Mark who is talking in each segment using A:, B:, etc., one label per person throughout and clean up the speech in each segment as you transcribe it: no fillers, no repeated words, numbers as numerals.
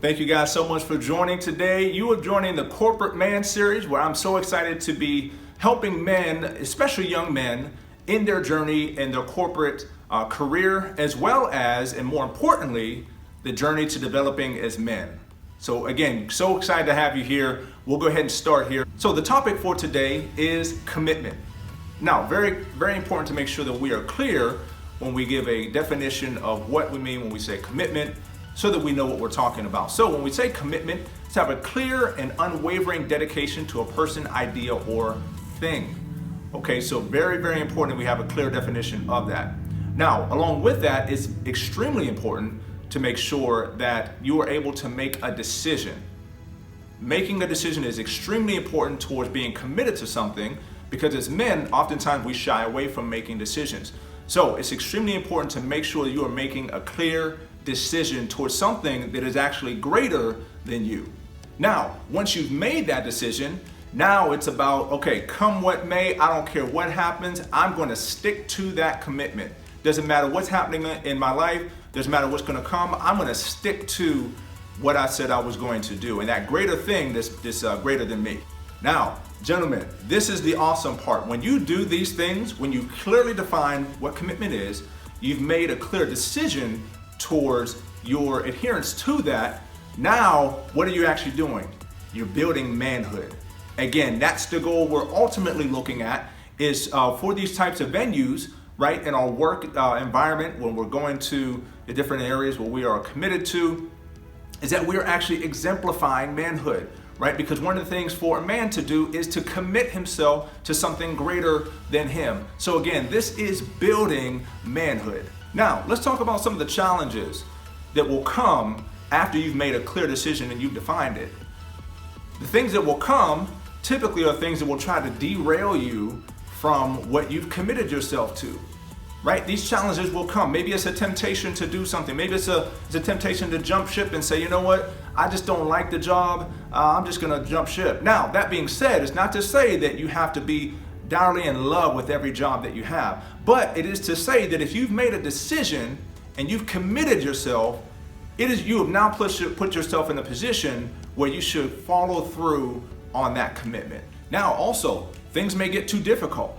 A: Thank you guys so much for joining today. You are joining the Corporate Man series, where I'm so excited to be helping men, especially young men, in their journey in their corporate career, as well as, and more importantly, the journey to developing as men. So again, so excited to have you here. We'll go ahead and start here. So the topic for today is commitment. Now, very, very important to make sure that we are clear when we give a definition of what we mean when we say commitment, so that we know what we're talking about. So when we say commitment, it's to have a clear and unwavering dedication to a person, idea, or thing. Okay, so very, very important that we have a clear definition of that. Now, along with that, it's extremely important to make sure that you are able to make a decision. Making a decision is extremely important towards being committed to something, because as men, oftentimes we shy away from making decisions. So it's extremely important to make sure that you are making a clear decision towards something that is actually greater than you. Now, once you've made that decision, now it's about, okay, come what may, I don't care what happens, I'm going to stick to that commitment. Doesn't matter what's happening in my life, doesn't matter what's going to come, I'm going to stick to what I said I was going to do, and that greater thing that's greater than me. Now, gentlemen, this is the awesome part. When you do these things, when you clearly define what commitment is, you've made a clear decision towards your adherence to that. Now, what are you actually doing? You're building manhood. Again, that's the goal we're ultimately looking at, is for these types of venues, right, in our work environment, when we're going to the different areas where we are committed to, is that we're actually exemplifying manhood, right? Because one of the things for a man to do is to commit himself to something greater than him. So again, this is building manhood. Now, let's talk about some of the challenges that will come after you've made a clear decision and you've defined it. The things that will come typically are things that will try to derail you from what you've committed yourself to, right? These challenges will come. Maybe it's a temptation to do something. Maybe it's a temptation to jump ship and say, you know what, I just don't like the job. I'm just gonna jump ship. Now, that being said, it's not to say that you have to be dourly in love with every job that you have, but it is to say that if you've made a decision and you've committed yourself, you have now put yourself in a position where you should follow through on that commitment. Now, also, things may get too difficult,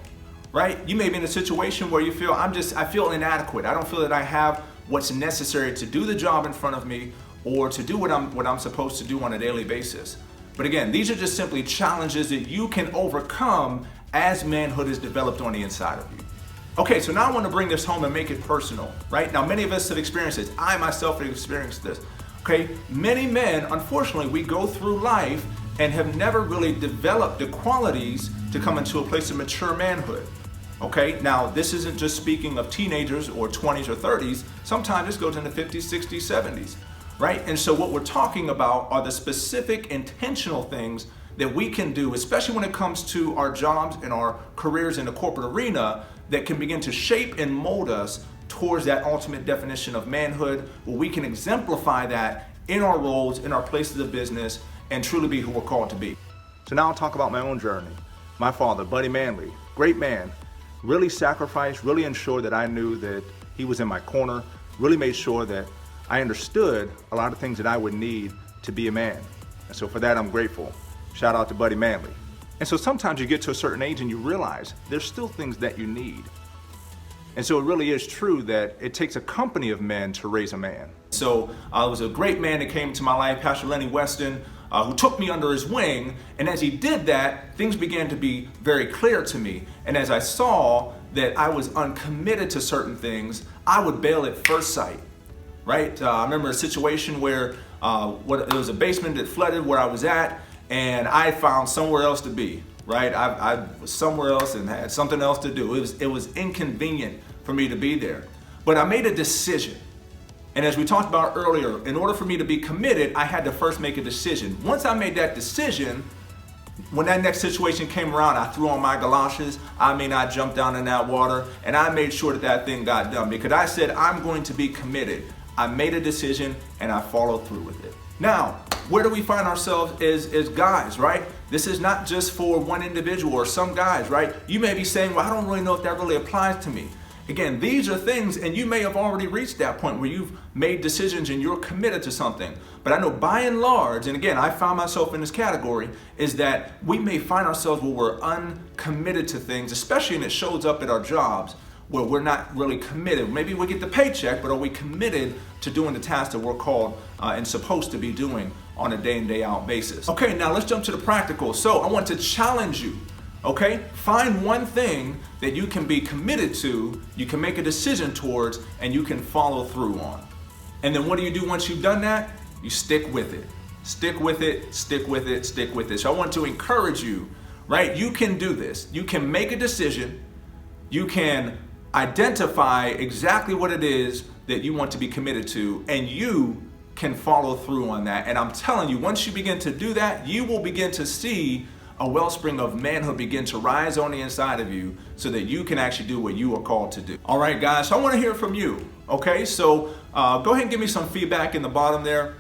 A: right? You may be in a situation where you feel, I feel inadequate. I don't feel that I have what's necessary to do the job in front of me or to do what I'm supposed to do on a daily basis. But again, these are just simply challenges that you can overcome as manhood is developed on the inside of you. Okay, so now I want to bring this home and make it personal, right? Now, many of us have experienced this. I myself have experienced this. Okay, many men, unfortunately, we go through life and have never really developed the qualities to come into a place of mature manhood. Okay, now this isn't just speaking of teenagers or 20s or 30s. Sometimes this goes into 50s, 60s, 70s, right? And so what we're talking about are the specific intentional things that we can do, especially when it comes to our jobs and our careers in the corporate arena, that can begin to shape and mold us towards that ultimate definition of manhood, where we can exemplify that in our roles, in our places of business, and truly be who we're called to be. So now I'll talk about my own journey. My father, Buddy Manley, great man, really sacrificed, really ensured that I knew that he was in my corner, really made sure that I understood a lot of things that I would need to be a man. And so for that, I'm grateful. Shout out to Buddy Manley. And so sometimes you get to a certain age and you realize there's still things that you need. And so it really is true that it takes a company of men to raise a man. So it was a great man that came into my life, Pastor Lenny Weston, who took me under his wing. And as he did that, things began to be very clear to me. And as I saw that I was uncommitted to certain things, I would bail at first sight, right? I remember a situation where it was a basement that flooded where I was at, and I found somewhere else to be, right? I was somewhere else and had something else to do. It was inconvenient for me to be there. But I made a decision. And as we talked about earlier, in order for me to be committed, I had to first make a decision. Once I made that decision, when that next situation came around, I threw on my galoshes. I jumped down in that water, and I made sure that thing got done, because I said, I'm going to be committed. I made a decision and I followed through with it. Now, where do we find ourselves as guys, right? This is not just for one individual or some guys, right? You may be saying, well, I don't really know if that really applies to me. Again, these are things, and you may have already reached that point where you've made decisions and you're committed to something. But I know by and large, and again, I found myself in this category, is that we may find ourselves where we're uncommitted to things, especially when it shows up at our jobs, where we're not really committed. Maybe we get the paycheck, but are we committed to doing the tasks that we're called and supposed to be doing on a day in, day out basis? Okay, now let's jump to the practical. So I want to challenge you. Okay, find one thing that you can be committed to, you can make a decision towards, and you can follow through on. And then what do you do once you've done that? You stick with it. Stick with it, stick with it, stick with it. So I want to encourage you, right? You can do this. You can make a decision. You can identify exactly what it is that you want to be committed to, and you can follow through on that. And I'm telling you, once you begin to do that, you will begin to see a wellspring of manhood begin to rise on the inside of you so that you can actually do what you are called to do. All right, guys, so I want to hear from you. Okay, so go ahead and give me some feedback in the bottom there.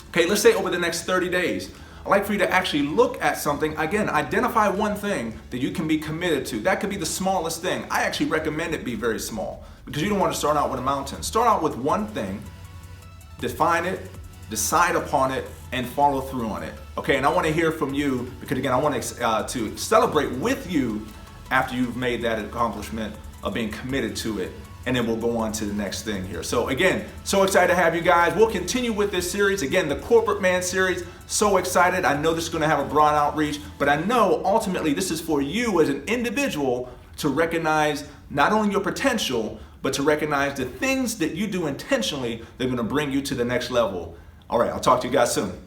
A: Okay, let's say over the next 30 days, I'd like for you to actually look at something. Again, identify one thing that you can be committed to. That could be the smallest thing. I actually recommend it be very small because you don't want to start out with a mountain. Start out with one thing, define it, decide upon it, and follow through on it. Okay, and I want to hear from you because again, I want to celebrate with you after you've made that accomplishment of being committed to it. And then we'll go on to the next thing here. So again, so excited to have you guys. We'll continue with this series. Again, the Corporate Man series. So excited. I know this is going to have a broad outreach, but I know ultimately this is for you as an individual to recognize not only your potential, but to recognize the things that you do intentionally that are going to bring you to the next level. All right, I'll talk to you guys soon.